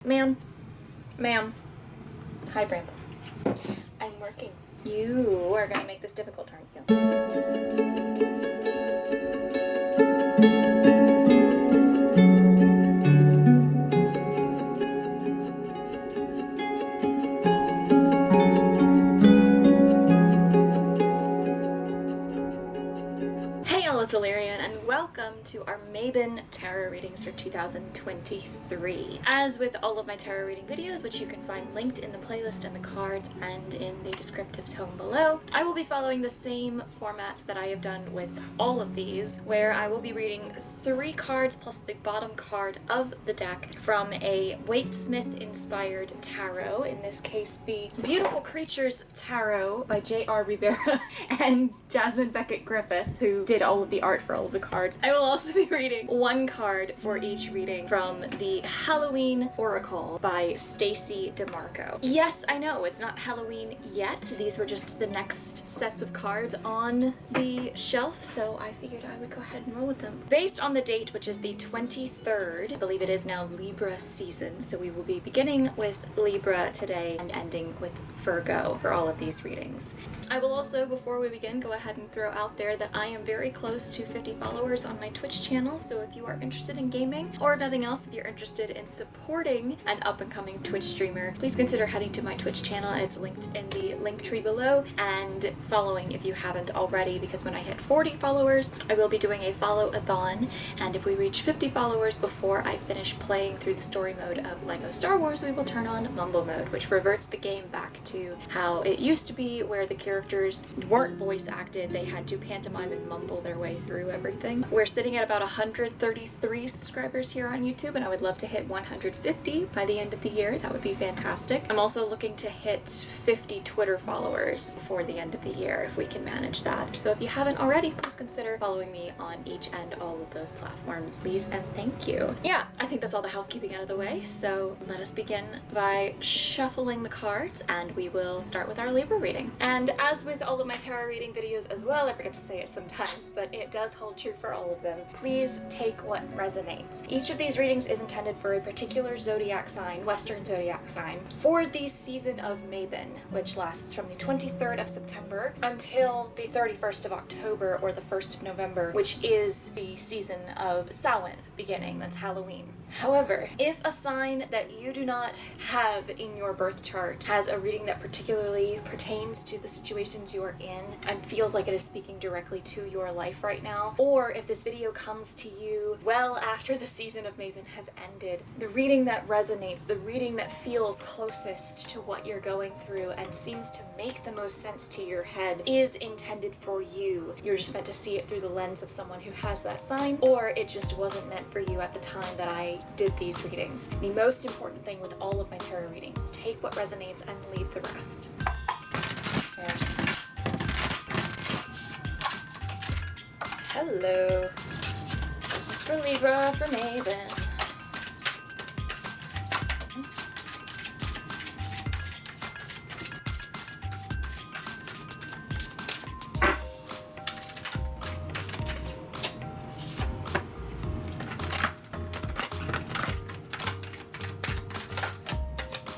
Ma'am. Hi, Bram. I'm working. You are gonna make this difficult, aren't you? It's Alirien, and welcome to our Mabon tarot readings for 2023. As with all of my tarot reading videos, which you can find linked in the playlist and the cards and in the descriptive tone below, I will be following the same format that I have done with all of these, where I will be reading 3 cards plus the bottom card of the deck from a Waite-Smith-inspired tarot, in this case the Beautiful Creatures Tarot by J.R. Rivera and Jasmine Beckett-Griffith, who did all of the art for all of the cards. I will also be reading 1 card for each reading from the Halloween Oracle by Stacey Demarco. Yes, I know, it's not Halloween yet. These were just the next sets of cards on the shelf, so I figured I would go ahead and roll with them. Based on the date, which is the 23rd, I believe it is now Libra season, so we will be beginning with Libra today and ending with Virgo for all of these readings. I will also, before we begin, go ahead and throw out there that I am very close to 50 followers on my Twitch channel, so if you are interested in gaming, or if nothing else, if you're interested in supporting an up-and-coming Twitch streamer, please consider heading to my Twitch channel. It's linked in the link tree below, and following if you haven't already, because when I hit 40 followers, I will be doing a follow-a-thon, and if we reach 50 followers before I finish playing through the story mode of LEGO Star Wars, we will turn on Mumble mode, which reverts the game back to how it used to be, where the characters weren't voice acted, they had to pantomime and mumble their way through everything. We're sitting at about 133 subscribers here on YouTube, and I would love to hit 150 by the end of the year. That would be fantastic. I'm also looking to hit 50 Twitter followers before the end of the year, if we can manage that. So if you haven't already, please consider following me on each and all of those platforms, please, and thank you. Yeah, I think that's all the housekeeping out of the way, so let us begin by shuffling the cards, and we will start with our Libra reading. And as with all of my tarot reading videos as well, I forget to say it sometimes, but it does hold true for all of them. Please take what resonates. Each of these readings is intended for a particular zodiac sign, Western zodiac sign, for the season of Mabon, which lasts from the 23rd of September until the 31st of October or the 1st of November, which is the season of Samhain beginning. That's Halloween. However, if a sign that you do not have in your birth chart has a reading that particularly pertains to the situations you are in and feels like it is speaking directly to your life right now, or if this video comes to you well after the season of Mabon has ended, the reading that resonates, the reading that feels closest to what you're going through and seems to make the most sense to your head is intended for you. You're just meant to see it through the lens of someone who has that sign, or it just wasn't meant for you at the time that I did these readings. The most important thing with all of my tarot readings, take what resonates and leave the rest. Hello. This is for Libra, for Mabon.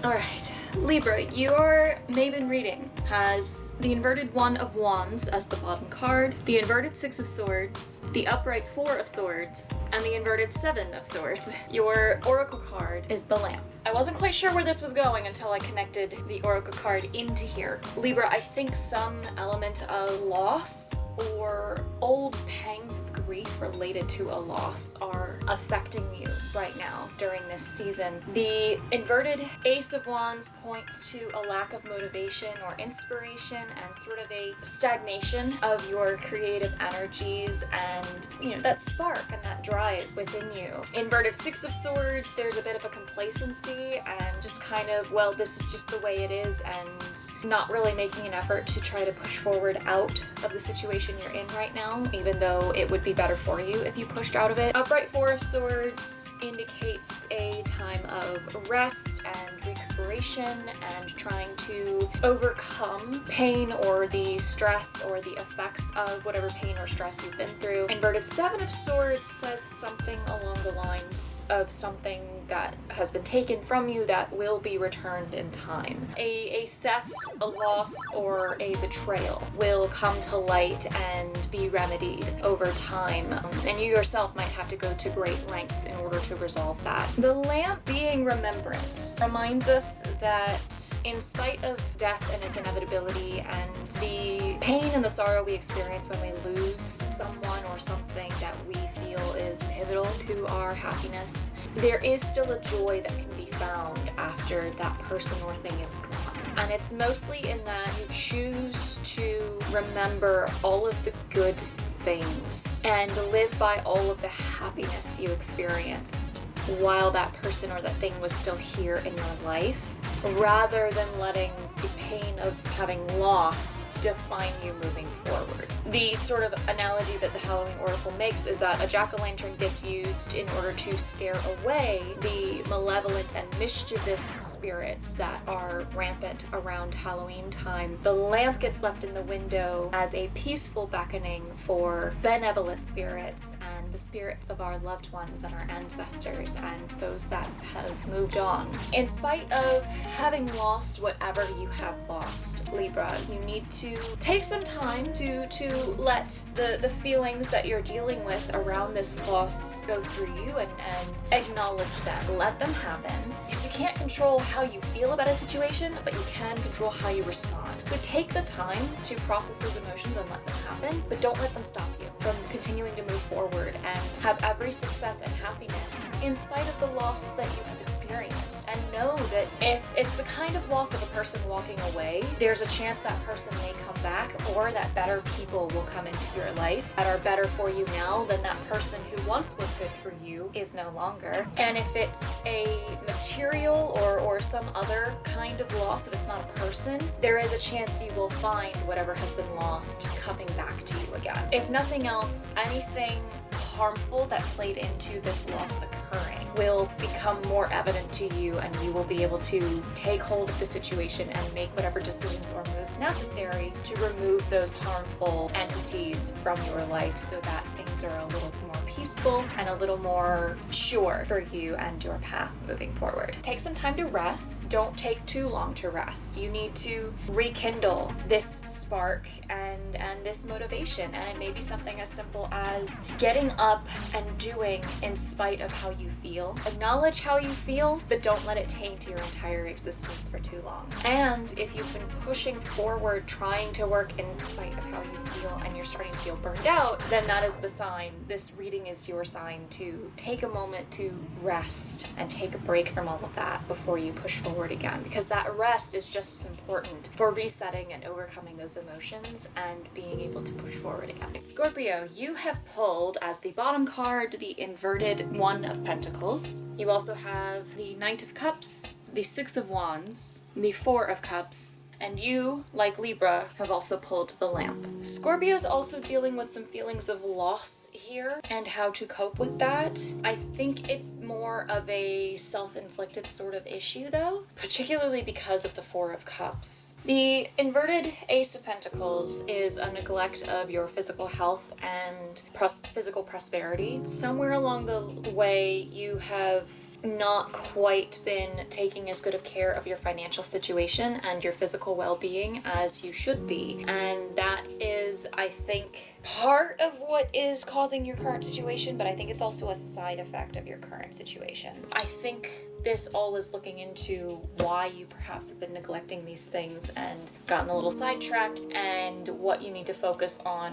Alright, Libra, your Mabon reading has the inverted 1 of Wands as the bottom card, the inverted 6 of Swords, the upright 4 of Swords, and the inverted 7 of Swords. Your Oracle card is the Lamp. I wasn't quite sure where this was going until I connected the Oracle card into here. Libra, I think some element of loss or old pangs of grief related to a loss are affecting you right now during this season. The inverted Ace of Wands points to a lack of motivation or inspiration and sort of a stagnation of your creative energies and, you know, that spark and that drive within you. Inverted 6 of Swords, there's a bit of a complacency and just kind of, well, this is just the way it is, and not really making an effort to try to push forward out of the situation you're in right now, even though it would be better for you if you pushed out of it. Upright 4 of Swords indicates a time of rest and recuperation and trying to overcome pain or the stress or the effects of whatever pain or stress you've been through. Inverted 7 of Swords says something along the lines of something that has been taken from you that will be returned in time. A theft, a loss, or a betrayal will come to light and be remedied over time, and you yourself might have to go to great lengths in order to resolve that. The lamp, being remembrance, reminds us that in spite of death and its inevitability and the pain and the sorrow we experience when we lose someone or something that we feel is pivotal to our happiness, there is still a joy that can be found after that person or thing is gone. And it's mostly in that you choose to remember all of the good things and live by all of the happiness you experienced while that person or that thing was still here in your life, rather than letting the pain of having lost define you moving forward. The sort of analogy that the Halloween Oracle makes is that a jack-o'-lantern gets used in order to scare away the malevolent and mischievous spirits that are rampant around Halloween time. The lamp gets left in the window as a peaceful beckoning for benevolent spirits and the spirits of our loved ones and our ancestors and those that have moved on. In spite of having lost whatever you have lost, Libra, you need to take some time to let the feelings that you're dealing with around this loss go through you and acknowledge them. Let them happen. Because you can't control how you feel about a situation, but you can control how you respond. So take the time to process those emotions and let them happen, but don't let them stop you from continuing to move forward and have every success and happiness in spite of the loss that you have experienced. And know that if it's the kind of loss of a person walking away, there's a chance that person may come back, or that better people will come into your life that are better for you now than that person who once was good for you is no longer. And if it's a material or some other kind of loss, if it's not a person, there is a chance you will find whatever has been lost coming back to you again. If nothing else, anything harmful that played into this loss occurring will become more evident to you, and you will be able to take hold of the situation and make whatever decisions or moves necessary to remove those harmful entities from your life so that things are a little more peaceful and a little more sure for you and your path moving forward. Take some time to rest. Don't take too long to rest. You need to rekindle this spark and this motivation, and it may be something as simple as getting up and doing in spite of how you feel. Acknowledge how you feel, but don't let it taint your entire existence for too long. And if you've been pushing forward, trying to work in spite of how you feel, and you're starting to feel burned out, then that is the sign. This reading is your sign to take a moment to rest and take a break from all of that before you push forward again, because that rest is just as important for resetting and overcoming those emotions and being able to push forward again. Scorpio, you have pulled as the bottom card the inverted One of Pentacles. You also have the Knight of Cups, the Six of Wands, the Four of Cups, and you, like Libra, have also pulled the Lamp. Scorpio's also dealing with some feelings of loss here and how to cope with that. I think it's more of a self-inflicted sort of issue though, particularly because of the Four of Cups. The inverted Ace of Pentacles is a neglect of your physical health and physical prosperity. Somewhere along the way, you have not quite been taking as good of care of your financial situation and your physical well-being as you should be. And that is, I think, part of what is causing your current situation, but I think it's also a side effect of your current situation. I think this all is looking into why you perhaps have been neglecting these things and gotten a little sidetracked, and what you need to focus on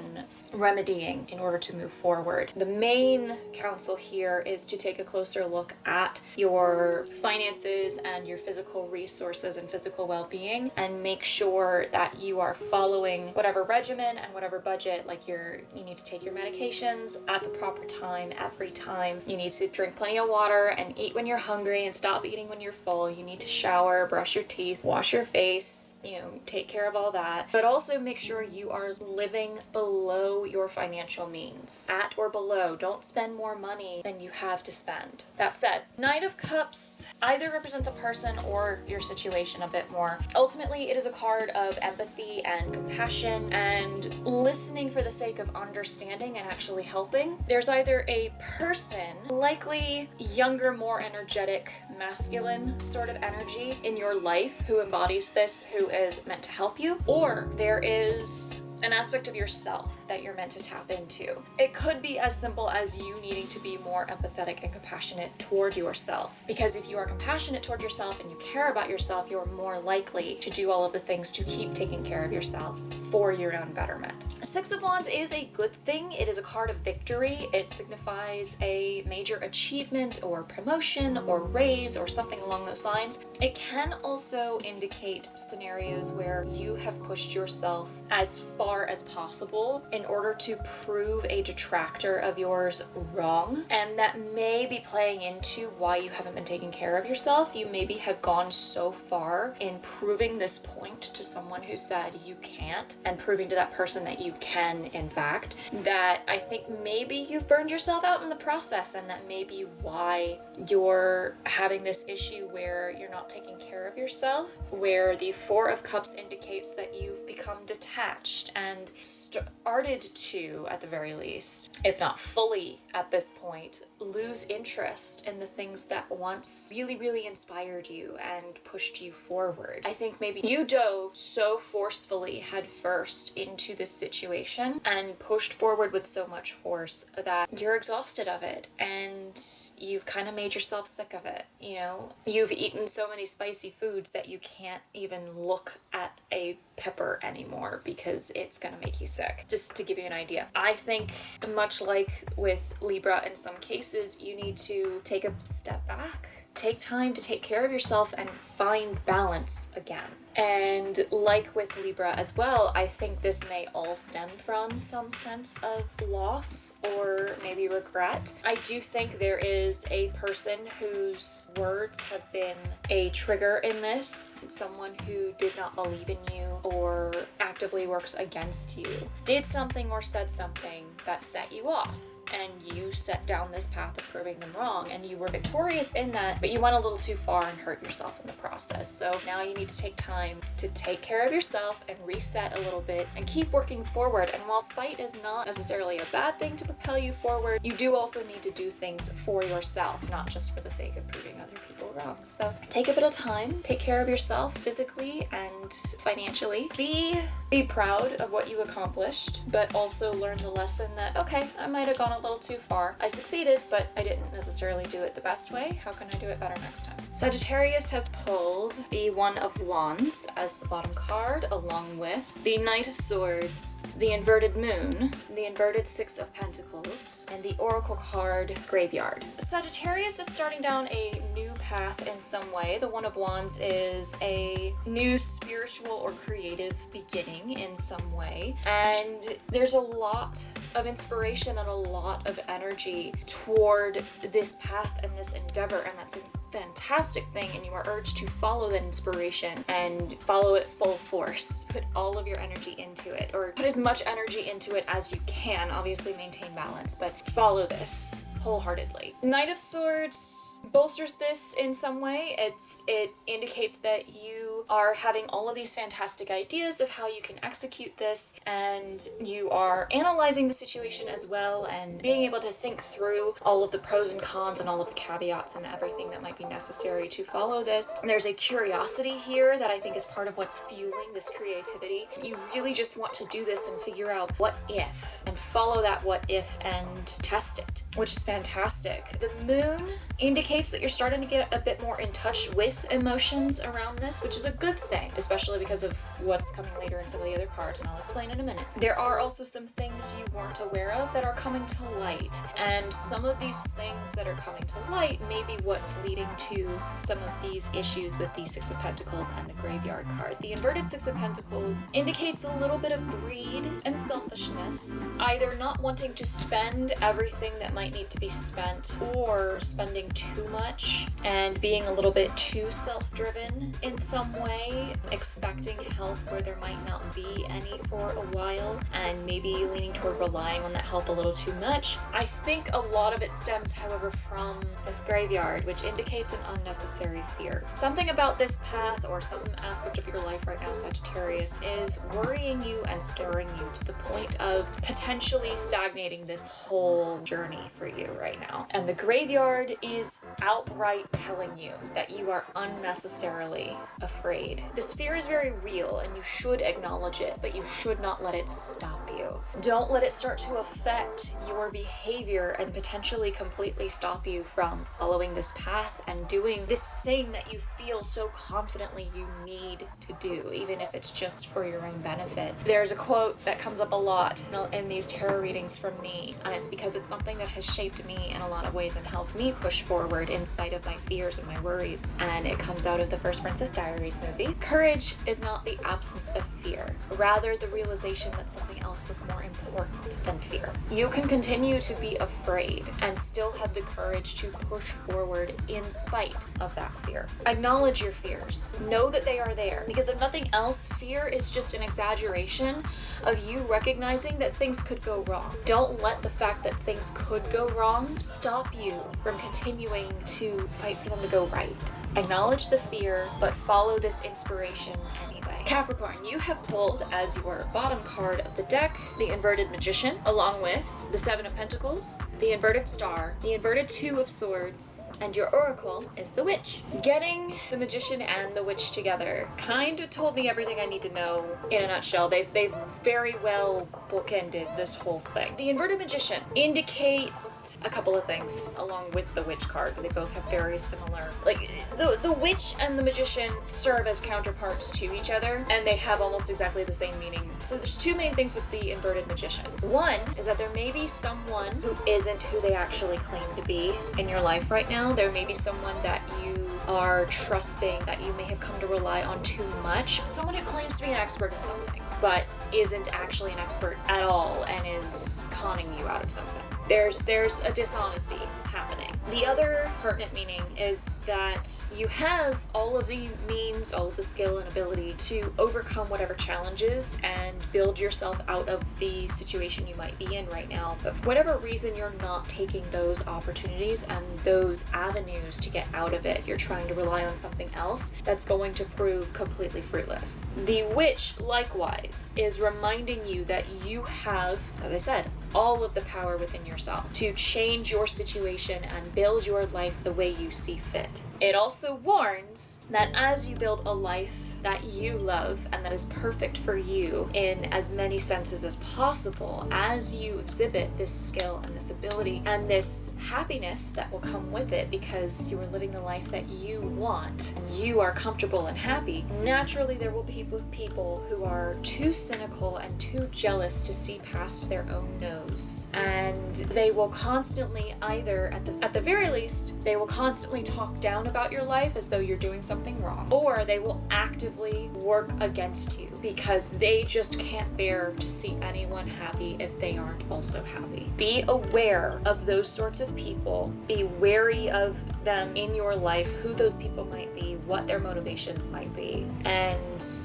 remedying in order to move forward. The main counsel here is to take a closer look at your finances and your physical resources and physical well-being, and make sure that you are following whatever regimen and whatever budget. Like you need to take your medications at the proper time every time. You need to drink plenty of water and eat when you're hungry and stop eating when you're full. You need to shower, brush your teeth, wash your face, take care of all that. But also make sure you are living below your financial means. At or below. Don't spend more money than you have to spend. That said, Knight of Cups either represents a person or your situation a bit more. Ultimately, it is a card of empathy and compassion and listening for the sake of understanding and actually helping. There's either a person, likely younger, more energetic, masculine sort of energy in your life who embodies this, who is meant to help you, or there is an aspect of yourself that you're meant to tap into. It could be as simple as you needing to be more empathetic and compassionate toward yourself. Because if you are compassionate toward yourself and you care about yourself, you're more likely to do all of the things to keep taking care of yourself for your own betterment. Six of Wands is a good thing. It is a card of victory. It signifies a major achievement or promotion or raise or something along those lines. It can also indicate scenarios where you have pushed yourself as far as possible in order to prove a detractor of yours wrong, and that may be playing into why you haven't been taking care of yourself. You maybe have gone so far in proving this point to someone who said you can't, and proving to that person that you can in fact, that I think maybe you've burned yourself out in the process, and that may be why you're having this issue where you're not taking care of yourself, where the Four of Cups indicates that you've become detached and started to, at the very least, if not fully at this point, lose interest in the things that once really, really inspired you and pushed you forward. I think maybe you dove so forcefully head first into this situation and pushed forward with so much force that you're exhausted of it and you've kind of made yourself sick of it. You know, you've eaten so many spicy foods that you can't even look at a pepper anymore because it's gonna make you sick. Just to give you an idea. I think much like with Libra in some cases, you need to take a step back, take time to take care of yourself and find balance again. And like with Libra as well, I think this may all stem from some sense of loss or maybe regret. I do think there is a person whose words have been a trigger in this, someone who did not believe in you or actively works against you, did something or said something that set you off. And you set down this path of proving them wrong, and you were victorious in that, but you went a little too far and hurt yourself in the process. So now you need to take time to take care of yourself and reset a little bit and keep working forward. And while spite is not necessarily a bad thing to propel you forward, you do also need to do things for yourself, not just for the sake of proving other people wrong. So take a bit of time, take care of yourself physically and financially. Be proud of what you accomplished, but also learn the lesson that, okay, I might have gone a little too far. I succeeded, but I didn't necessarily do it the best way. How can I do it better next time? Sagittarius has pulled the One of Wands as the bottom card, along with the Knight of Swords, the Inverted Moon, the Inverted Six of Pentacles, and the Oracle card, Graveyard. Sagittarius is starting down a new path in some way. The One of Wands is a new spiritual or creative beginning in some way, and there's a lot of inspiration and a lot of energy toward this path and this endeavor, and that's a fantastic thing, and you are urged to follow that inspiration and follow it full force. Put all of your energy into it, or put as much energy into it as you can. Obviously maintain balance, but follow this wholeheartedly. Knight of Swords bolsters this in some way. It indicates that you are having all of these fantastic ideas of how you can execute this, and you are analyzing the situation as well and being able to think through all of the pros and cons and all of the caveats and everything that might be necessary to follow this. There's a curiosity here that I think is part of what's fueling this creativity. You really just want to do this and figure out what if, and follow that what if and test it, which is fantastic. The moon indicates that you're starting to get a bit more in touch with emotions around this, which is a good thing, especially because of what's coming later in some of the other cards, and I'll explain in a minute. There are also some things you weren't aware of that are coming to light, and some of these things that are coming to light may be what's leading to some of these issues with the Six of Pentacles and the Graveyard card. The Inverted Six of Pentacles indicates a little bit of greed and selfishness, either not wanting to spend everything that might need to be spent, or spending too much and being a little bit too self-driven in some way. way, expecting help where there might not be any for a while, and maybe leaning toward relying on that help a little too much. I think a lot of it stems, however, from this graveyard, which indicates an unnecessary fear. Something about this path or some aspect of your life right now, Sagittarius, is worrying you and scaring you to the point of potentially stagnating this whole journey for you right now. And the graveyard is outright telling you that you are unnecessarily afraid. This fear is very real and you should acknowledge it, but you should not let it stop you. Don't let it start to affect your behavior and potentially completely stop you from following this path and doing this thing that you feel so confidently you need to do, even if it's just for your own benefit. There's a quote that comes up a lot in these tarot readings from me, and it's because it's something that has shaped me in a lot of ways and helped me push forward in spite of my fears and my worries. And it comes out of the first Princess Diaries movie. Courage is not the absence of fear, rather the realization that something else is more important than fear. You can continue to be afraid and still have the courage to push forward in spite of that fear. Acknowledge your fears. Know that they are there, because if nothing else, fear is just an exaggeration of you recognizing that things could go wrong. Don't let the fact that things could go wrong stop you from continuing to fight for them to go right. Acknowledge the fear, but follow this inspiration anyway. Capricorn, you have pulled as your bottom card of the deck the inverted Magician, along with the Seven of Pentacles, the inverted Star, the inverted Two of Swords, and your Oracle is the Witch. Getting the Magician and the Witch together kind of told me everything I need to know in a nutshell. They've very well bookended this whole thing. The inverted Magician indicates a couple of things along with the Witch card. They both have very similar, like the Witch and the Magician serve as counterparts to each other, and they have almost exactly the same meaning. So there's two main things with the inverted Magician. One is that there may be someone who isn't who they actually claim to be in your life right now. There may be someone that you are trusting, that you may have come to rely on too much. Someone who claims to be an expert in something, but isn't actually an expert at all and is conning you out of something. There's a dishonesty happening. The other pertinent meaning is that you have all of the means, all of the skill and ability to overcome whatever challenges and build yourself out of the situation you might be in right now. But for whatever reason, you're not taking those opportunities and those avenues to get out of it. You're trying to rely on something else that's going to prove completely fruitless. The Witch, likewise, is reminding you that you have, as I said, all of the power within yourself to change your situation and build your life the way you see fit. It also warns that as you build a life that you love and that is perfect for you in as many senses as possible, as you exhibit this skill and this ability and this happiness that will come with it because you are living the life that you want and you are comfortable and happy, naturally there will be people who are too cynical and too jealous to see past their own nose. And they will constantly either, at the very least, they will constantly talk down about your life as though you're doing something wrong, or they will actively work against you because they just can't bear to see anyone happy if they aren't also happy. Be aware of those sorts of people. Be wary of them in your life, who those people might be, what their motivations might be, and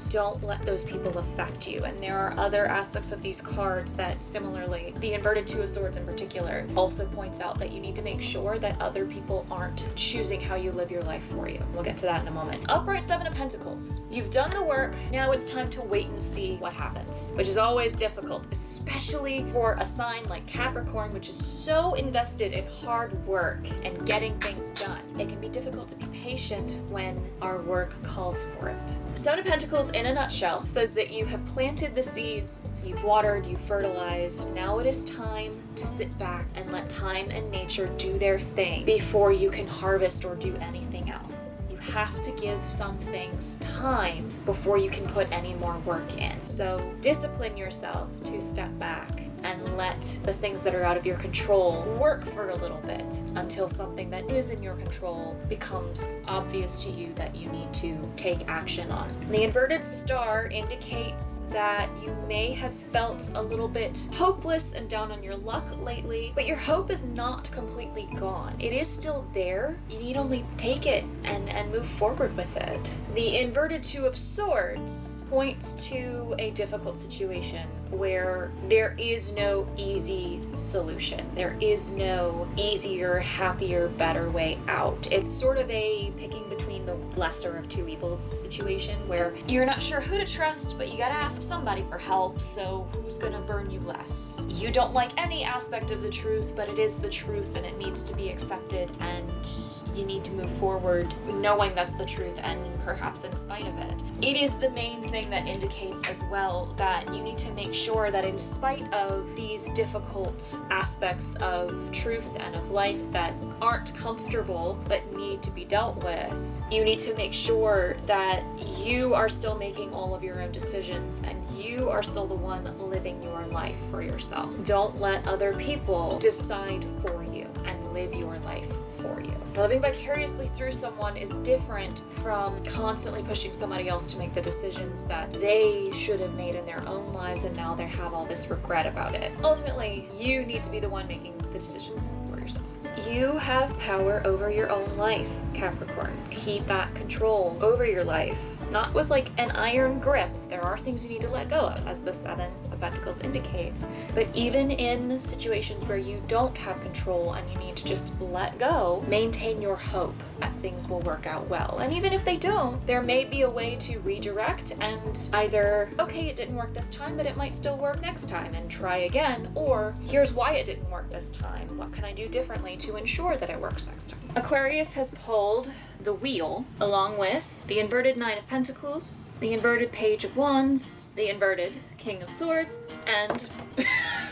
don't let those people affect you. And there are other aspects of these cards that similarly, the inverted Two of Swords in particular, also points out that you need to make sure that other people aren't choosing how you live your life for you. We'll get to that in a moment. Upright Seven of Pentacles. You've done the work, now it's time to wait and see what happens, which is always difficult, especially for a sign like Capricorn, which is so invested in hard work and getting things done. It can be difficult to be patient when our work calls for it. Seven of Pentacles, in a nutshell, says that you have planted the seeds, you've watered, you've fertilized. Now it is time to sit back and let time and nature do their thing before you can harvest or do anything else. You have to give some things time before you can put any more work in. So discipline yourself to step back and let the things that are out of your control work for a little bit until something that is in your control becomes obvious to you that you need to take action on. The inverted star indicates that you may have felt a little bit hopeless and down on your luck lately, but your hope is not completely gone. It is still there. You need only take it and move forward with it. The inverted Two of Swords points to a difficult situation where there is no easy solution. There is no easier, happier, better way out. It's sort of a picking between the lesser of two evils situation where you're not sure who to trust, but you gotta ask somebody for help, so who's gonna burn you less? You don't like any aspect of the truth, but it is the truth and it needs to be accepted, and you need to move forward knowing that's the truth and perhaps in spite of it. It is the main thing that indicates as well that you need to make sure that in spite of these difficult aspects of truth and of life that aren't comfortable but need to be dealt with, you need to make sure that you are still making all of your own decisions and you are still the one living your life for yourself. Don't let other people decide for you and live your life for you. Living vicariously through someone is different from constantly pushing somebody else to make the decisions that they should have made in their own lives and now they have all this regret about it. Ultimately, you need to be the one making the decisions for yourself. You have power over your own life, Capricorn. Keep that control over your life. Not with like an iron grip. There are things you need to let go of, as the Seven of Pentacles indicates. But even in situations where you don't have control and you need to just let go, maintain your hope that things will work out well. And even if they don't, there may be a way to redirect and either, okay, it didn't work this time, but it might still work next time, and try again, or here's why it didn't work this time. What can I do differently to ensure that it works next time? Aquarius has pulled the Wheel, along with the inverted Nine of Pentacles, the inverted Page of Wands, the inverted King of Swords, and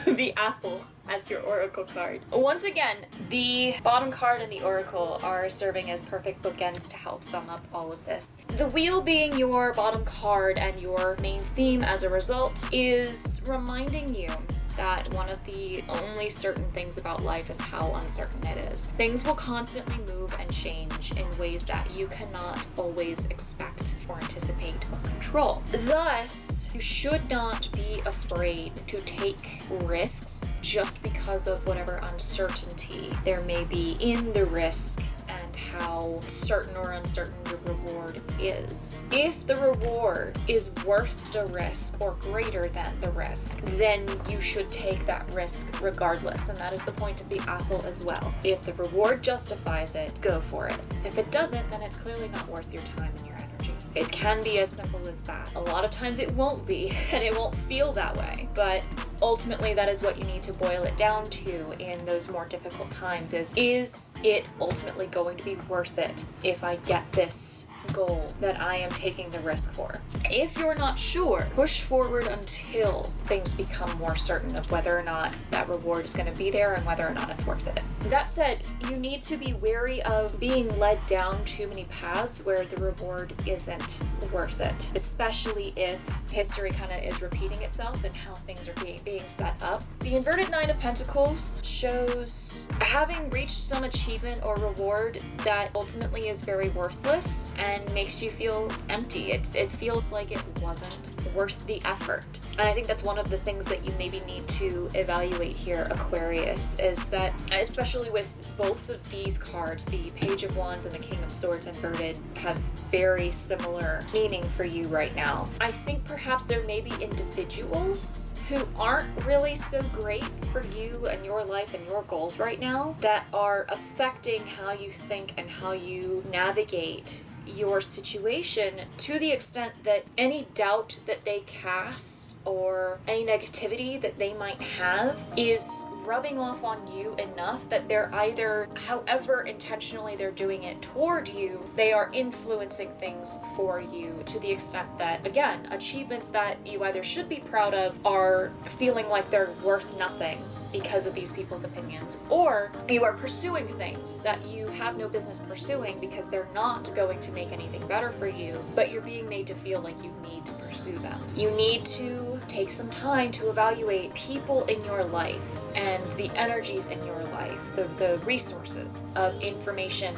the Apple as your oracle card. Once again, the bottom card and the oracle are serving as perfect bookends to help sum up all of this. The Wheel being your bottom card and your main theme as a result is reminding you that one of the only certain things about life is how uncertain it is. Things will constantly move and change in ways that you cannot always expect or anticipate or control. Thus, you should not be afraid to take risks just because of whatever uncertainty there may be in the risk and how certain or uncertain your reward is. If the reward is worth the risk or greater than the risk, then you should take that risk regardless, and that is the point of the Apple as well. If the reward justifies it, go for it. If it doesn't, then it's clearly not worth your time and your energy. It can be as simple as that. A lot of times it won't be, and it won't feel that way, but ultimately that is what you need to boil it down to in those more difficult times is it ultimately going to be worth it if I get this goal that I am taking the risk for? If you're not sure, push forward until things become more certain of whether or not that reward is going to be there and whether or not it's worth it. That said, you need to be wary of being led down too many paths where the reward isn't worth it, especially if history kind of is repeating itself and how things are being set up. The inverted Nine of Pentacles shows having reached some achievement or reward that ultimately is very worthless and makes you feel empty. It feels like it wasn't worth the effort. And I think that's one of the things that you maybe need to evaluate here, Aquarius, is that especially with both of these cards, the Page of Wands and the King of Swords inverted, have very similar meaning for you right now. I think perhaps there may be individuals who aren't really so great for you and your life and your goals right now that are affecting how you think and how you navigate your situation, to the extent that any doubt that they cast or any negativity that they might have is rubbing off on you enough that they're either, however intentionally they're doing it toward you, they are influencing things for you to the extent that, again, achievements that you either should be proud of are feeling like they're worth nothing because of these people's opinions, or you are pursuing things that you have no business pursuing because they're not going to make anything better for you, but you're being made to feel like you need to pursue them. You need to take some time to evaluate people in your life and the energies in your life, the resources of information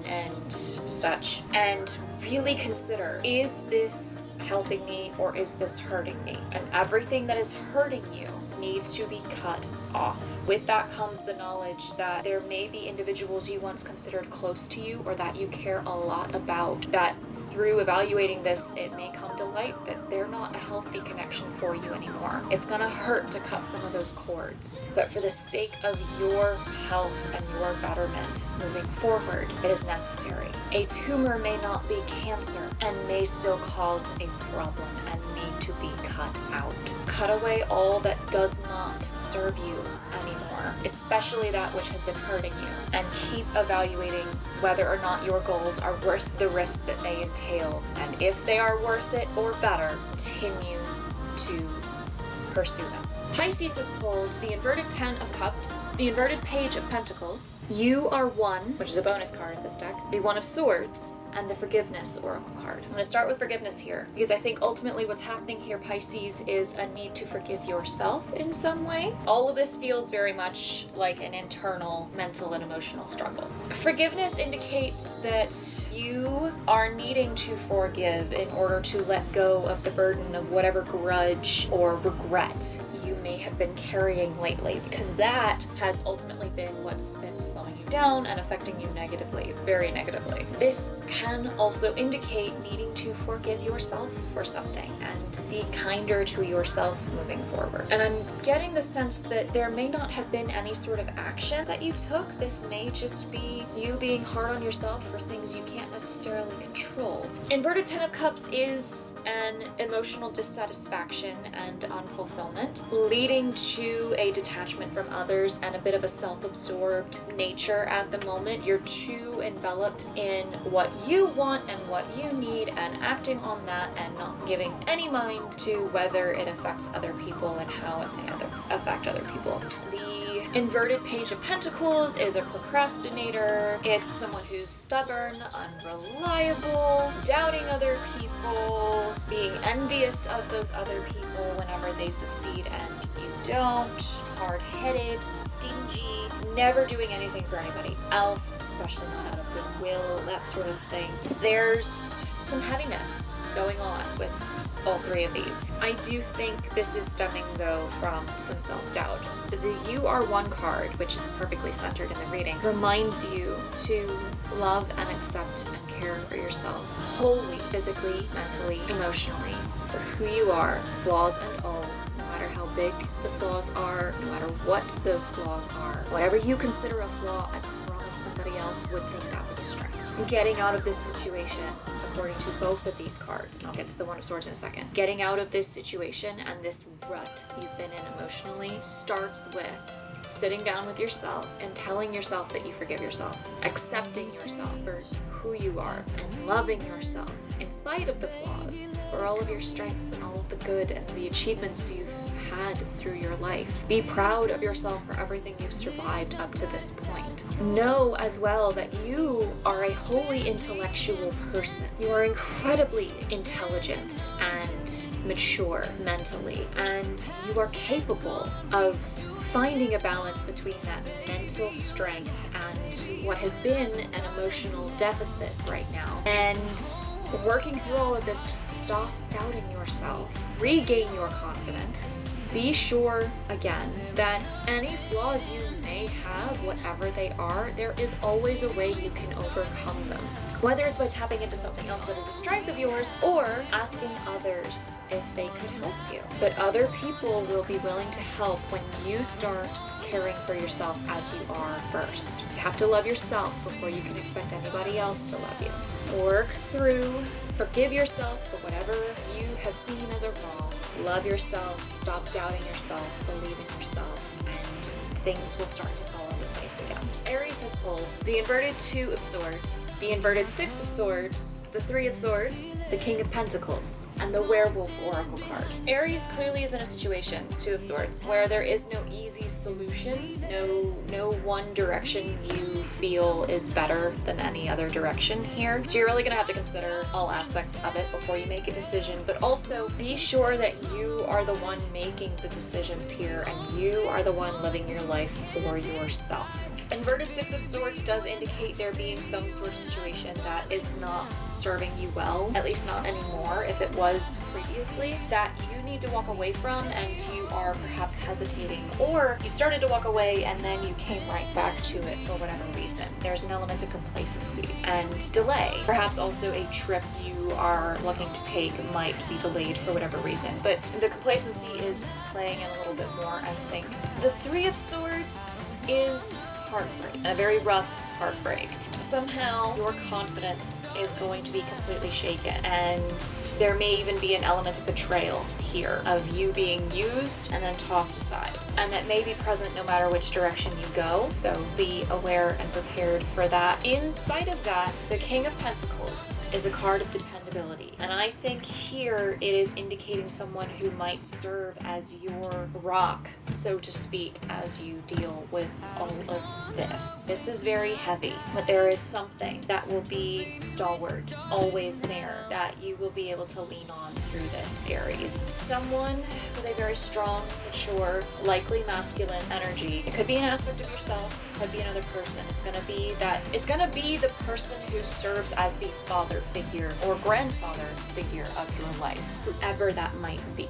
and such, and really consider, is this helping me or is this hurting me? And everything that is hurting you needs to be cut off. With that comes the knowledge that there may be individuals you once considered close to you or that you care a lot about, that through evaluating this, it may come to light that they're not a healthy connection for you anymore. It's gonna hurt to cut some of those cords, but for the sake of your health and your betterment moving forward, it is necessary. A tumor may not be cancer and may still cause a problem and need to be cut out. Cut away all that does not serve you anymore, especially that which has been hurting you, and keep evaluating whether or not your goals are worth the risk that they entail, and if they are worth it or better, continue to pursue them. Pisces has pulled the inverted 10 of Cups, the inverted Page of Pentacles, You Are One, which is a bonus card of this deck, the One of Swords, and the Forgiveness Oracle card. I'm going to start with forgiveness here, because I think ultimately what's happening here, Pisces, is a need to forgive yourself in some way. All of this feels very much like an internal mental and emotional struggle. Forgiveness indicates that you are needing to forgive in order to let go of the burden of whatever grudge or regret you may have been carrying lately, because that has ultimately been what's been slowing you down and affecting you negatively, very negatively. This can also indicate needing to forgive yourself for something and be kinder to yourself moving forward. And I'm getting the sense that there may not have been any sort of action that you took. This may just be you being hard on yourself for things you can't necessarily control. Inverted 10 of Cups is an emotional dissatisfaction and unfulfillment, leading to a detachment from others and a bit of a self-absorbed nature at the moment. You're too enveloped in what you want and what you need and acting on that and not giving any mind to whether it affects other people and how it may affect other people. The inverted Page of Pentacles is a procrastinator. It's someone who's stubborn, unreliable, doubting other people, being envious of those other people whenever they succeed and you don't, hard-headed, stingy, never doing anything for anybody else, especially not out of goodwill, that sort of thing. There's some heaviness going on with all three of these. I do think this is stemming, though, from some self-doubt. The You Are One card, which is perfectly centered in the reading, reminds you to love and accept and care for yourself wholly, physically, mentally, emotionally, for who you are, flaws and all. No matter how big the flaws are, no matter what those flaws are, whatever you consider a flaw, I promise somebody else would think that was a strength. Getting out of this situation, according to both of these cards, and I'll get to the One of Swords in a second, getting out of this situation and this rut you've been in emotionally starts with sitting down with yourself and telling yourself that you forgive yourself, accepting yourself for who you are, and loving yourself in spite of the flaws, for all of your strengths and all of the good and the achievements you've had through your life. Be proud of yourself for everything you've survived up to this point. Know as well that you are a wholly intellectual person. You are incredibly intelligent and mature mentally, and you are capable of finding a balance between that mental strength and what has been an emotional deficit right now, and working through all of this to stop doubting yourself, regain your confidence. Be sure, again, that any flaws you may have, whatever they are, there is always a way you can overcome them. Whether it's by tapping into something else that is a strength of yours or asking others if they could help you. But other people will be willing to help when you start caring for yourself as you are first. You have to love yourself before you can expect anybody else to love you. Work through, forgive yourself for whatever you have seen as a wrong. Love yourself, stop doubting yourself, believe in yourself, and things will start to fall into place again. Aries has pulled the inverted 2 of Swords, the inverted 6 of Swords, the Three of Swords, the King of Pentacles, and the Werewolf Oracle card. Aries clearly is in a situation, Two of Swords, where there is no easy solution, no one direction you feel is better than any other direction here. So you're really gonna have to consider all aspects of it before you make a decision, but also be sure that you are the one making the decisions here and you are the one living your life for yourself. Inverted Six of Swords does indicate there being some sort of situation that is not serving you well, at least not anymore. If it was previously, that you need to walk away from and you are perhaps hesitating, or you started to walk away and then you came right back to it for whatever reason. There's an element of complacency and delay. Perhaps also a trip you are looking to take might be delayed for whatever reason, but the complacency is playing in a little bit more, I think. The Three of Swords is heartbreak, a very rough heartbreak. Somehow your confidence is going to be completely shaken, and there may even be an element of betrayal here, of you being used and then tossed aside, and that may be present no matter which direction you go, so be aware and prepared for that. In spite of that, the King of Pentacles is a card of dependability, and I think here it is indicating someone who might serve as your rock, so to speak, as you deal with all of this. This is very heavy, but there is something that will be stalwart, always there, that you will be able to lean on through this, Aries. Someone with a very strong, mature, likely masculine energy. It could be an aspect of yourself, could be another person. It's gonna be the person who serves as the father figure or grandfather figure of your life, whoever that might be.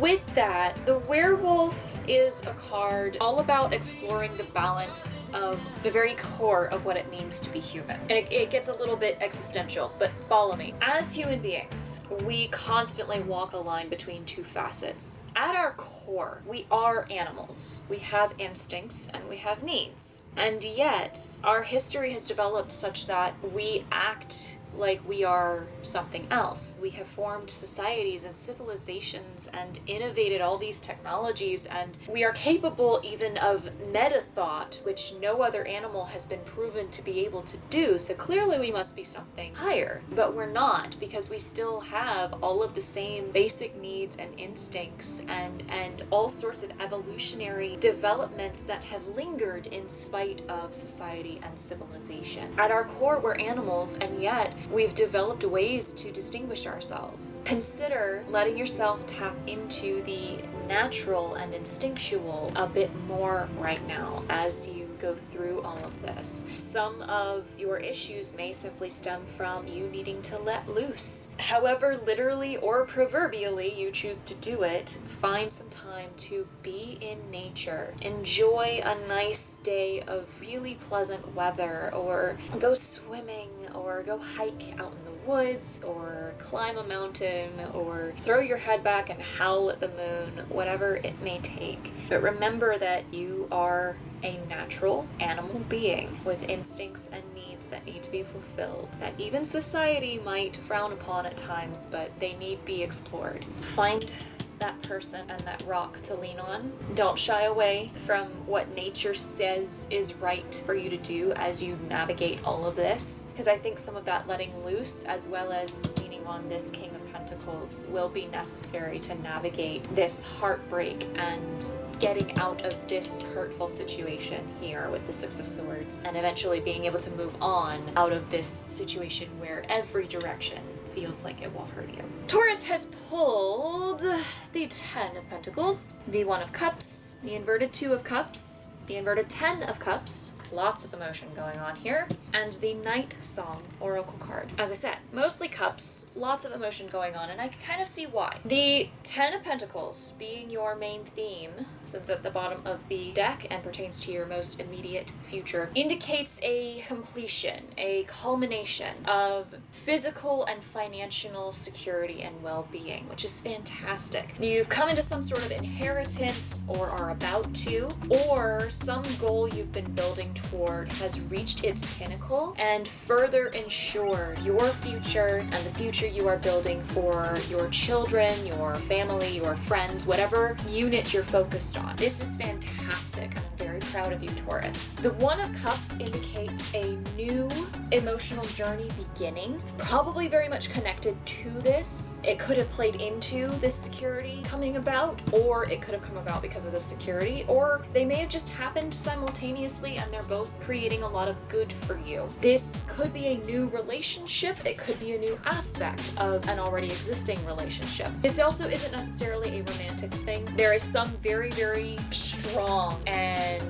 With that, the Werewolf is a card all about exploring the balance of the very core of what it means to be human. And it gets a little bit existential, but follow me. As human beings, we constantly walk a line between two facets. At our core, we are animals. We have instincts and we have needs. And yet, our history has developed such that we act like we are something else. We have formed societies and civilizations and innovated all these technologies, and we are capable even of meta thought, which no other animal has been proven to be able to do. So clearly we must be something higher, but we're not, because we still have all of the same basic needs and instincts and all sorts of evolutionary developments that have lingered in spite of society and civilization. At our core, we're animals, and yet we've developed ways to distinguish ourselves. Consider letting yourself tap into the natural and instinctual a bit more right now as you go through all of this. Some of your issues may simply stem from you needing to let loose. However literally or proverbially you choose to do it, find some time to be in nature. Enjoy a nice day of really pleasant weather, or go swimming, or go hike out in the woods, or climb a mountain, or throw your head back and howl at the moon, whatever it may take. But remember that you are a natural animal being with instincts and needs that need to be fulfilled, that even society might frown upon at times, but they need be explored. Find that person and that rock to lean on. Don't shy away from what nature says is right for you to do as you navigate all of this, because I think some of that letting loose as well as leaning on this King of Pentacles will be necessary to navigate this heartbreak and getting out of this hurtful situation here with the Six of Swords, and eventually being able to move on out of this situation where every direction feels like it will hurt you. Taurus has pulled the Ten of Pentacles, the One of Cups, the inverted Two of Cups, the inverted Ten of Cups, lots of emotion going on here, and the Night Song Oracle card. As I said, mostly cups, lots of emotion going on, and I can kind of see why. The Ten of Pentacles being your main theme, since at the bottom of the deck and pertains to your most immediate future, indicates a completion, a culmination of physical and financial security and well-being, which is fantastic. You've come into some sort of inheritance, or are about to, or some goal you've been building toward has reached its pinnacle and further ensured your future and the future you are building for your children, your family, your friends, whatever unit you're focused on. This is fantastic, and I'm very proud of you, Taurus. The One of Cups indicates a new emotional journey beginning, probably very much connected to this. It could have played into this security coming about, or it could have come about because of the security, or they may have just happened simultaneously and they're both creating a lot of good for you. This could be a new relationship. It could be a new aspect of an already existing relationship. This also isn't necessarily a romantic thing. There is some very, very strong and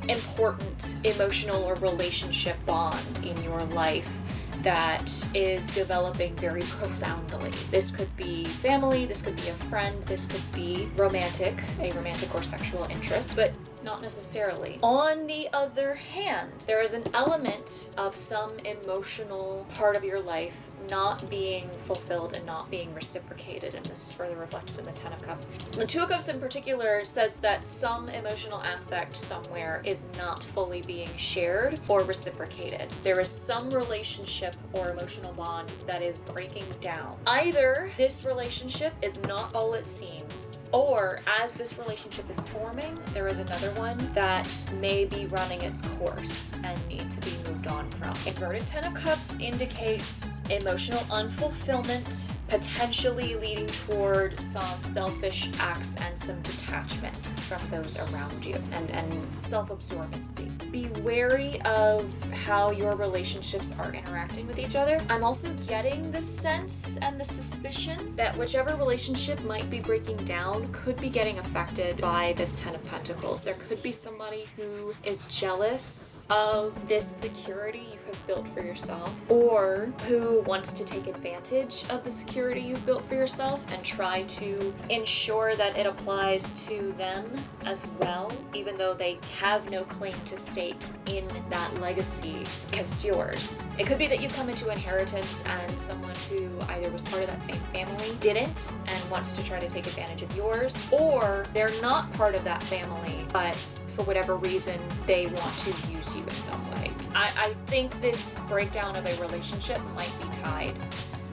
important emotional or relationship bond in your life that is developing very profoundly. This could be family, this could be a friend, this could be a romantic or sexual interest, but not necessarily. On the other hand, there is an element of some emotional part of your life not being fulfilled and not being reciprocated, and this is further reflected in the Ten of Cups. The Two of Cups in particular says that some emotional aspect somewhere is not fully being shared or reciprocated. There is some relationship or emotional bond that is breaking down. Either this relationship is not all it seems, or as this relationship is forming, there is another one that may be running its course and need to be moved on from. Inverted Ten of Cups indicates emotional unfulfillment, potentially leading toward some selfish acts and some detachment from those around you, and self-absorbency. Be wary of how your relationships are interacting with each other. I'm also getting the sense and the suspicion that whichever relationship might be breaking down could be getting affected by this Ten of Pentacles. There could be somebody who is jealous of this security you have built for yourself, or who wants to take advantage of the security you've built for yourself and try to ensure that it applies to them as well, even though they have no claim to stake in that legacy because it's yours. It could be that you've come into inheritance and someone who either was part of that same family didn't and wants to try to take advantage of yours, or they're not part of that family, but for whatever reason, they want to use you in some way. I think this breakdown of a relationship might be tied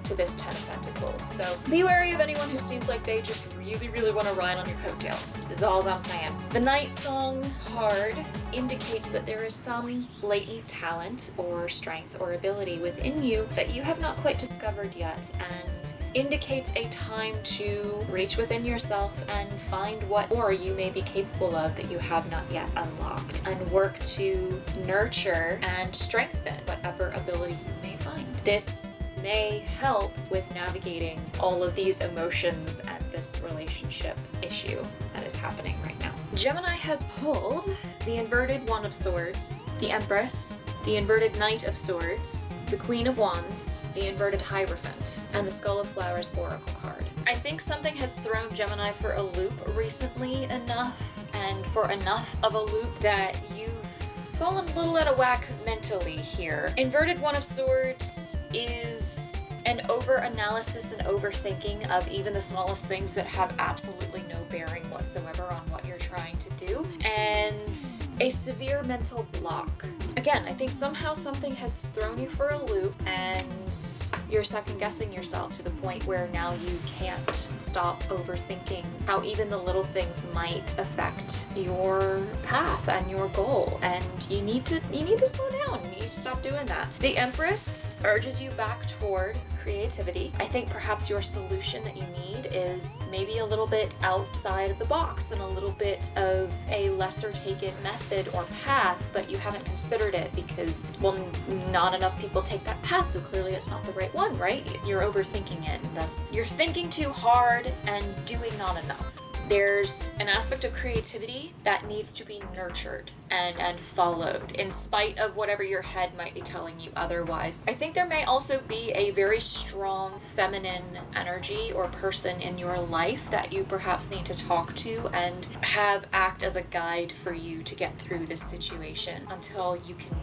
to this Ten of Pentacles. So be wary of anyone who seems like they just really, really want to ride on your coattails, is all I'm saying. The Night Song card indicates that there is some latent talent or strength or ability within you that you have not quite discovered yet, and indicates a time to reach within yourself and find what more you may be capable of that you have not yet unlocked, and work to nurture and strengthen whatever ability you may find. This may help with navigating all of these emotions and this relationship issue that is happening right now. Gemini has pulled the inverted One of Swords, the Empress, the inverted Knight of Swords, the Queen of Wands, the inverted Hierophant, and the Skull of Flowers Oracle card. I think something has thrown Gemini for a loop recently enough, and for enough of a loop that you've fallen a little out of whack mentally here. Inverted One of Swords is an over-analysis and overthinking of even the smallest things that have absolutely no bearing whatsoever on what you're trying to do, and a severe mental block. Again, I think somehow something has thrown you for a loop and you're second-guessing yourself to the point where now you can't stop overthinking how even the little things might affect your path and your goal, and you need to slow down. You need to stop doing that. The Empress urges you back toward creativity. I think perhaps your solution that you need is maybe a little bit outside of the box and a little bit of a lesser taken method or path, but you haven't considered it because, well, not enough people take that path, so clearly it's not the right one, right? You're overthinking it, and thus you're thinking too hard and doing not enough. There's an aspect of creativity that needs to be nurtured and followed, in spite of whatever your head might be telling you otherwise. I think there may also be a very strong feminine energy or person in your life that you perhaps need to talk to and have act as a guide for you to get through this situation until you can,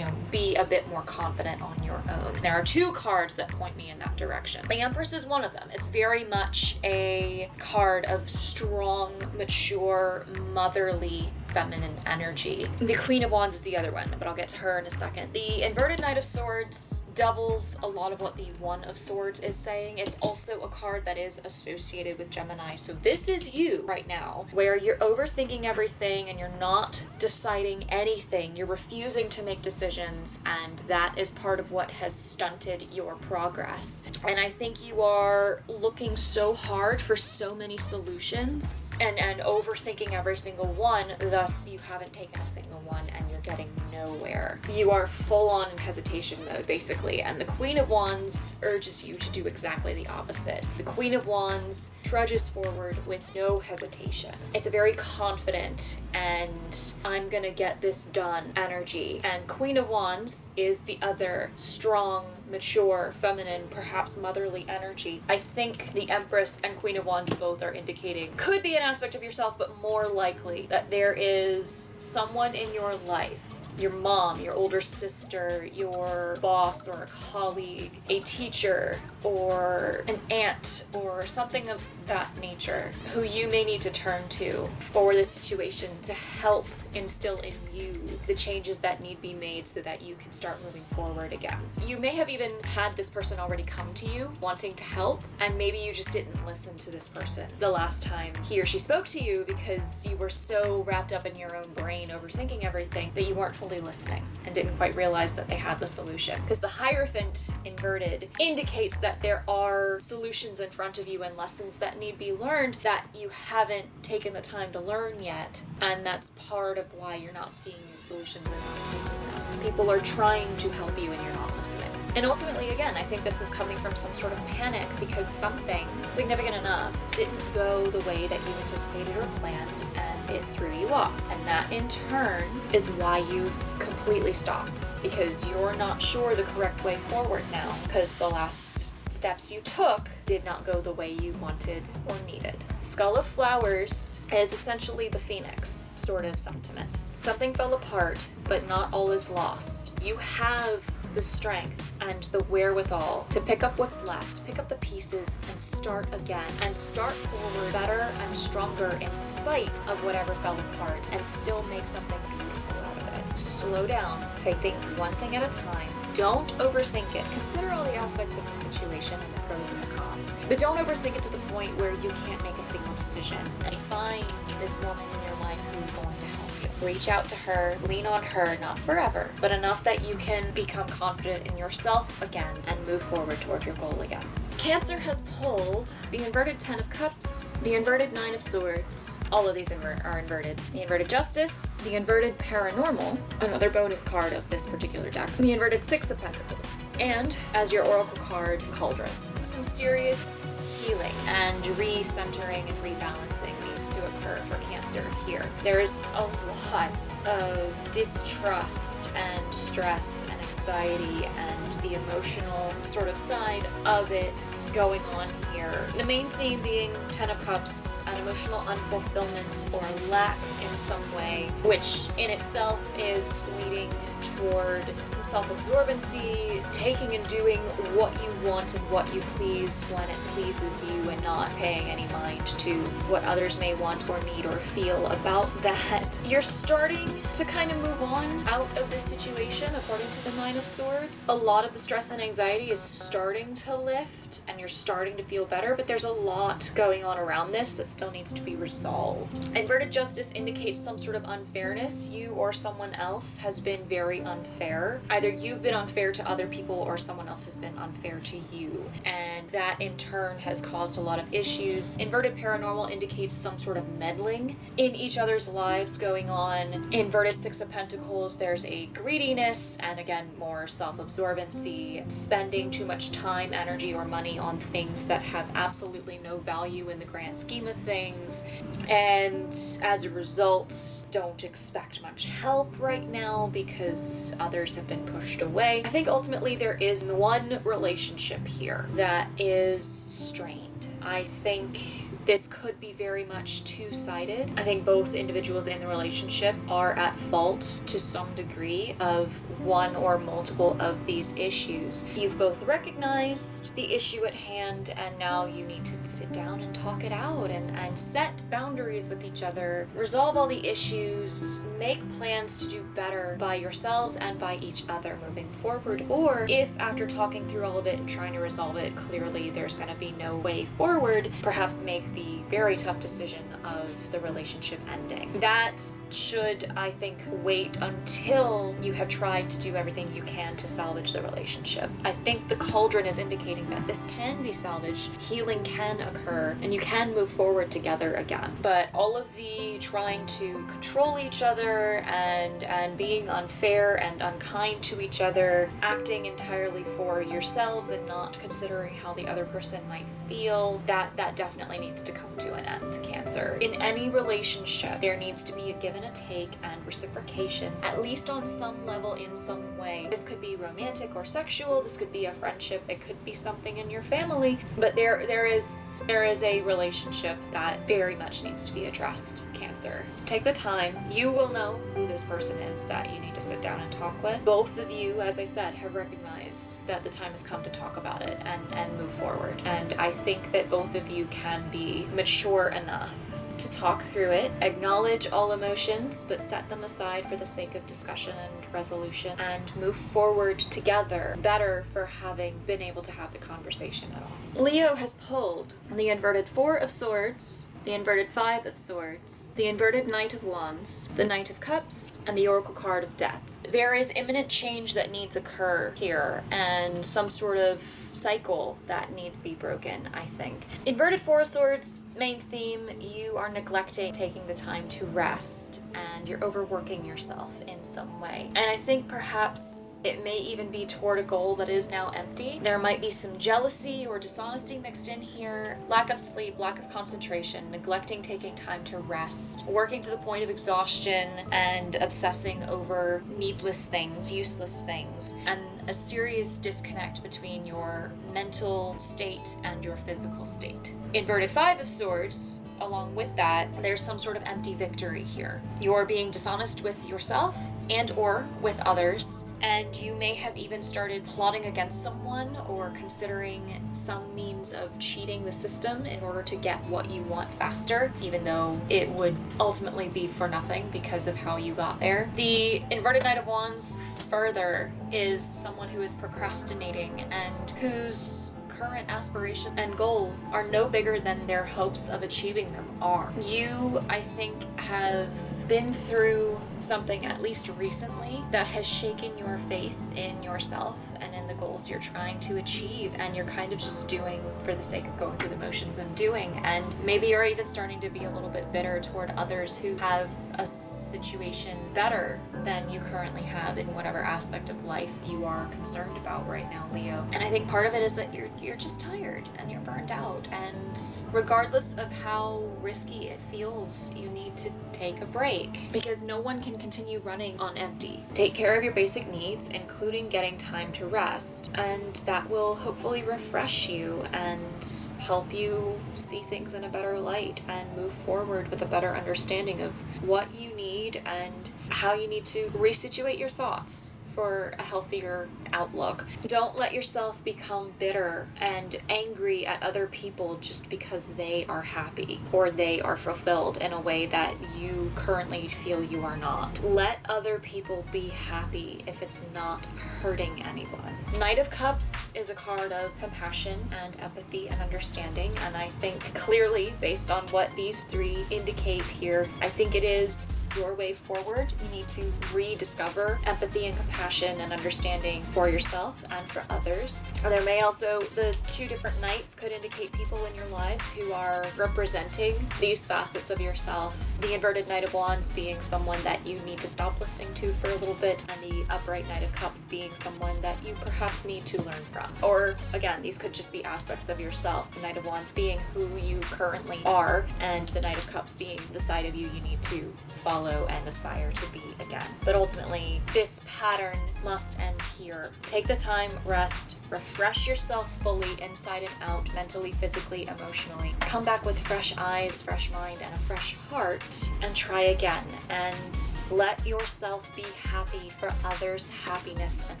be a bit more confident on your own. There are two cards that point me in that direction. The Empress is one of them. It's very much a card of strong, mature, motherly feminine energy. The Queen of Wands is the other one, but I'll get to her in a second. The inverted Knight of Swords doubles a lot of what the One of Swords is saying. It's also a card that is associated with Gemini. So this is you right now, where you're overthinking everything and you're not deciding anything. You're refusing to make decisions, and that is part of what has stunted your progress. And I think you are looking so hard for so many solutions and overthinking every single one, thus you haven't taken a single one and you're getting nowhere. You are full on in hesitation mode, basically, and the Queen of Wands urges you to do exactly the opposite. The Queen of Wands trudges forward with no hesitation. It's a very confident and I'm gonna get this done energy. And Queen of Wands is the other strong, mature, feminine, perhaps motherly energy. I think the Empress and Queen of Wands both are indicating could be an aspect of yourself, but more likely that there is someone in your life, your mom, your older sister, your boss or a colleague, a teacher or an aunt or something of that nature, who you may need to turn to for this situation to help instill in you the changes that need be made so that you can start moving forward again. You may have even had this person already come to you wanting to help, and maybe you just didn't listen to this person the last time he or she spoke to you because you were so wrapped up in your own brain overthinking everything that you weren't fully listening and didn't quite realize that they had the solution. Because the Hierophant inverted indicates that there are solutions in front of you and lessons that need be learned that you haven't taken the time to learn yet, and that's part of why you're not seeing these solutions and not taking them. People are trying to help you and you're not listening. And ultimately, again, I think this is coming from some sort of panic because something significant enough didn't go the way that you anticipated or planned, and it threw you off. And that in turn is why you've completely stopped, because you're not sure the correct way forward now, because the last steps you took did not go the way you wanted or needed. Skull of Flowers is essentially the Phoenix sort of sentiment. Something fell apart, but not all is lost. You have the strength and the wherewithal to pick up what's left, pick up the pieces and start again, and start forward better and stronger in spite of whatever fell apart, and still make something beautiful out of it. Slow down, take things one thing at a time. Don't overthink it. Consider all the aspects of the situation and the pros and the cons. But don't overthink it to the point where you can't make a single decision. And find this woman in your life who is going to help you. Reach out to her, lean on her, not forever, but enough that you can become confident in yourself again and move forward toward your goal again. Cancer has pulled the inverted Ten of Cups, the inverted Nine of Swords, all of these are inverted, the inverted Justice, the inverted Paranormal, another bonus card of this particular deck, the inverted Six of Pentacles, and, as your oracle card, Cauldron. Some serious healing and recentering and rebalancing needs to occur for Cancer here. There's a lot of distrust and stress and anxiety and the emotional sort of side of it going on here. The main theme being Ten of Cups, an emotional unfulfillment or lack in some way, which in itself is leading toward some self-absorbency, taking and doing what you want and what you please when it pleases you, and not paying any mind to what others may want or need or feel about that. You're starting to kind of move on out of this situation, according to the Nine of Swords. A lot of the stress and anxiety is starting to lift, and you're starting to feel better, but there's a lot going on around this that still needs to be resolved. Inverted Justice indicates some sort of unfairness. You or someone else has been very unfair. Either you've been unfair to other people or someone else has been unfair to you, and that in turn has caused a lot of issues. Inverted Paranormal indicates some sort of meddling in each other's lives going on. Inverted Six of Pentacles, there's a greediness and again more self-absorbency, spending too much time, energy, or money on things that have absolutely no value in the grand scheme of things, and as a result don't expect much help right now because others have been pushed away. I think ultimately there is one relationship here that is strained. I think this could be very much two-sided. I think both individuals in the relationship are at fault to some degree of one or multiple of these issues. You've both recognized the issue at hand, and now you need to sit down and talk it out and set boundaries with each other, resolve all the issues, make plans to do better by yourselves and by each other moving forward. Or if after talking through all of it and trying to resolve it, clearly there's going to be no way forward, perhaps make the very tough decision of the relationship ending. That should, I think, wait until you have tried to do everything you can to salvage the relationship. I think the cauldron is indicating that this can be salvaged, healing can occur, and you can move forward together again. But all of the trying to control each other and being unfair and unkind to each other, acting entirely for yourselves and not considering how the other person might feel, that definitely needs to come to an end, Cancer. In any relationship, there needs to be a give and a take and reciprocation, at least on some level in some way. This could be romantic or sexual, this could be a friendship, it could be something in your family, but there is a relationship that very much needs to be addressed, Cancer. So take the time. You will know who this person is that you need to sit down and talk with. Both of you, as I said, have recognized that the time has come to talk about it and move forward. And I think that both of you can be mature enough to talk through it, acknowledge all emotions, but set them aside for the sake of discussion and resolution, and move forward together, better for having been able to have the conversation at all. Leo has pulled the inverted Four of Swords, the inverted Five of Swords, the inverted Knight of Wands, the Knight of Cups, and the Oracle card of Death. There is imminent change that needs to occur here, and some sort of cycle that needs to be broken, I think. Inverted Four of Swords, main theme, you are neglecting taking the time to rest, and you're overworking yourself in some way. And I think perhaps it may even be toward a goal that is now empty. There might be some jealousy or dishonesty mixed in here, lack of sleep, lack of concentration, neglecting taking time to rest, working to the point of exhaustion, and obsessing over needless things, useless things, and a serious disconnect between your mental state and your physical state. Inverted Five of Swords, along with that, there's some sort of empty victory here. You're being dishonest with yourself and or with others, and you may have even started plotting against someone or considering some means of cheating the system in order to get what you want faster, even though it would ultimately be for nothing because of how you got there. The inverted Knight of Wands further is someone who is procrastinating and whose current aspirations and goals are no bigger than their hopes of achieving them are. You, I think, have been through something, at least recently, that has shaken your faith in yourself and in the goals you're trying to achieve, and you're kind of just doing for the sake of going through the motions and doing, and maybe you're even starting to be a little bit bitter toward others who have a situation better than you currently have in whatever aspect of life you are concerned about right now, Leo. And I think part of it is that you're just tired and you're burned out, and regardless of how risky it feels, you need to take a break, because no one can continue running on empty. Take care of your basic needs, including getting time to rest, and that will hopefully refresh you and help you see things in a better light and move forward with a better understanding of what you need and how you need to resituate your thoughts for a healthier outlook. Don't let yourself become bitter and angry at other people just because they are happy or they are fulfilled in a way that you currently feel you are not. Let other people be happy if it's not hurting anyone. Knight of Cups is a card of compassion and empathy and understanding, and I think clearly, based on what these three indicate here, I think it is your way forward. You need to rediscover empathy and compassion and understanding for yourself and for others. There may also, the two different knights could indicate people in your lives who are representing these facets of yourself. The inverted Knight of Wands being someone that you need to stop listening to for a little bit, and the upright Knight of Cups being someone that you perhaps need to learn from. Or again, these could just be aspects of yourself. The Knight of Wands being who you currently are, and the Knight of Cups being the side of you need to follow and aspire to be again. But ultimately, this pattern must end here, summer. Take the time, rest, refresh yourself fully inside and out, mentally, physically, emotionally. Come back with fresh eyes, fresh mind, and a fresh heart, and try again. And let yourself be happy for others' happiness and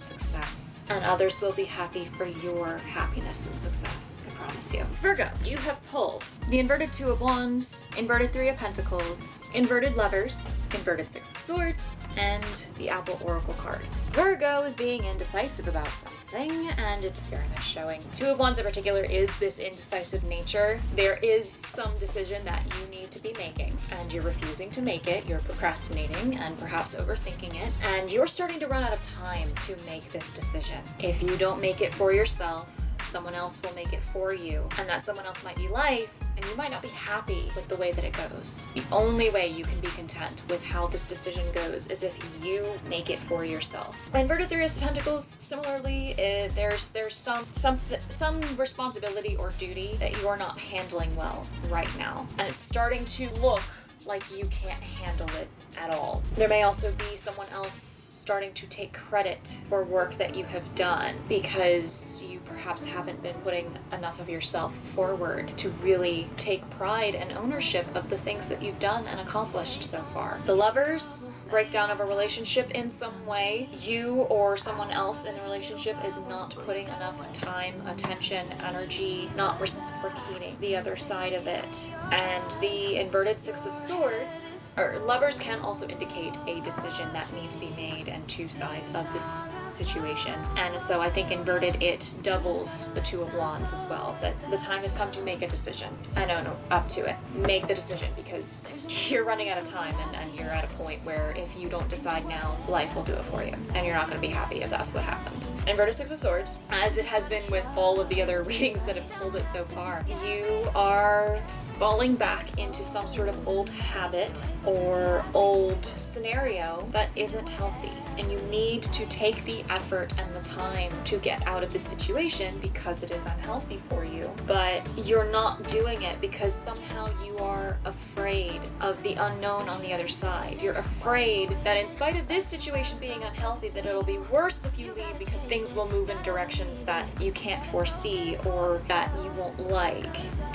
success. And others will be happy for your happiness and success. I promise you. Virgo, you have pulled the inverted Two of Wands, inverted Three of Pentacles, inverted Lovers, inverted Six of Swords, and the Apple Oracle card. Virgo is being indecisive about something, and it's very much showing. Two of Wands in particular is this indecisive nature. There is some decision that you need to be making, and you're refusing to make it. You're procrastinating and perhaps overthinking it, and you're starting to run out of time to make this decision. If you don't make it for yourself, someone else will make it for you, and that someone else might be life, and you might not be happy with the way that it goes. The only way you can be content with how this decision goes is if you make it for yourself. Inverted Three of Pentacles, similarly, there's some responsibility or duty that you are not handling well right now, and it's starting to look like you can't handle it at all. There may also be someone else starting to take credit for work that you have done because you perhaps haven't been putting enough of yourself forward to really take pride and ownership of the things that you've done and accomplished so far. The Lovers, breakdown of a relationship in some way. You or someone else in the relationship is not putting enough time, attention, energy, not reciprocating the other side of it. And the inverted Six of Swords, or Lovers, can also indicate a decision that needs to be made and two sides of this situation. And so I think inverted, it doubles the Two of Wands as well, that the time has come to make a decision. No, up to it. Make the decision, because you're running out of time, and you're at a point where if you don't decide now, life will do it for you, and you're not going to be happy if that's what happens. Inverted Six of Swords, as it has been with all of the other readings that have pulled it so far, you are falling back into some sort of old habit or old scenario that isn't healthy. And you need to take the effort and the time to get out of this situation because it is unhealthy for you. But you're not doing it because somehow you are afraid of the unknown on the other side. You're afraid that in spite of this situation being unhealthy, that it'll be worse if you leave because things will move in directions that you can't foresee or that you won't like.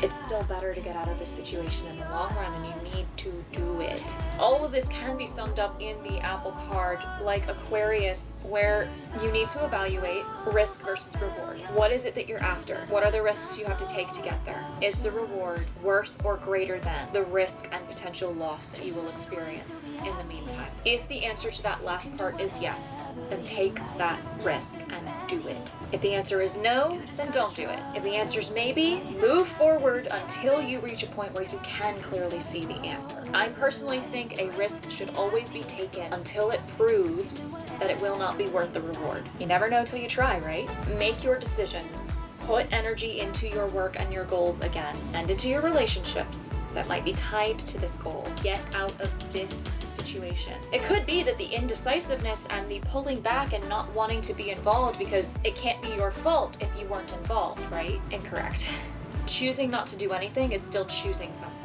It's still better to get out of this situation in the long run, and you need to do it. All of this can be summed up in the Apple card like Aquarius, where you need to evaluate risk versus reward. What is it that you're after? What are the risks you have to take to get there? Is the reward worth or greater than the risk and potential loss you will experience in the meantime? If the answer to that last part is yes, then take that risk and do it. If the answer is no, then don't do it. If the answer is maybe, move forward until you reach a point where you can clearly see the answer. I personally think a risk should always be taken until it proves that it will not be worth the reward. You never know till you try, right? Make your decisions. Put energy into your work and your goals again, and into your relationships that might be tied to this goal. Get out of this situation. It could be that the indecisiveness and the pulling back and not wanting to be involved because it can't be your fault if you weren't involved, right? Incorrect. Choosing not to do anything is still choosing something.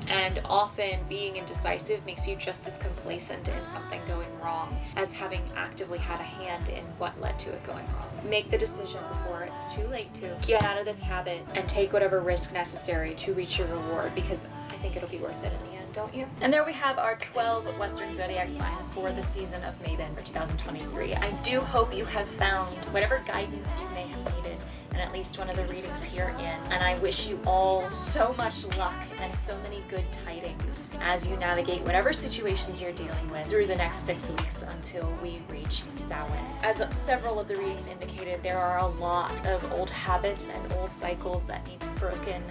And often being indecisive makes you just as complacent in something going wrong as having actively had a hand in what led to it going wrong. Make the decision before it's too late to get out of this habit and take whatever risk necessary to reach your reward, because I think it'll be worth it in the end, don't you? And there we have our 12 Western Zodiac signs for the season of Mabon for 2023. I do hope you have found whatever guidance you may have needed in at least one of the readings herein, and I wish you all so much luck and so many good tidings as you navigate whatever situations you're dealing with through the next 6 weeks until we reach Samhain. As several of the readings indicated, there are a lot of old habits and old cycles that need to be broken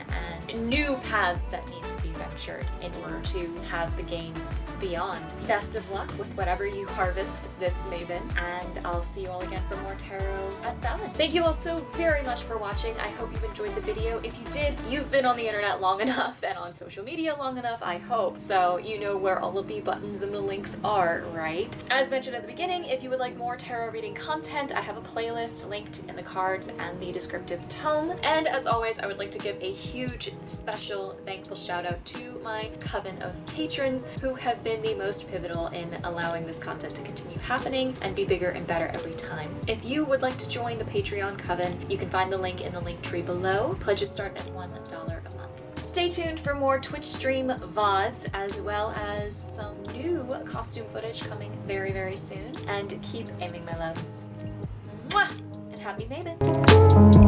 and new paths that need to be ventured in order to have the gains beyond. Best of luck with whatever you harvest this Mabon, and I'll see you all again for more tarot at Samhain. Thank you all so very much much for watching. I hope you've enjoyed the video. If you did, you've been on the internet long enough and on social media long enough, I hope. So you know where all of the buttons and the links are, right? As mentioned at the beginning, if you would like more tarot reading content, I have a playlist linked in the cards and the descriptive tome. And as always, I would like to give a huge, special, thankful shout out to my coven of patrons who have been the most pivotal in allowing this content to continue happening and be bigger and better every time. If you would like to join the Patreon coven, you can find the link in the link tree below. Pledges start at $1 a month. Stay tuned for more Twitch stream VODs, as well as some new costume footage coming very, very soon. And keep aiming, my loves. Mwah! And happy Mabon!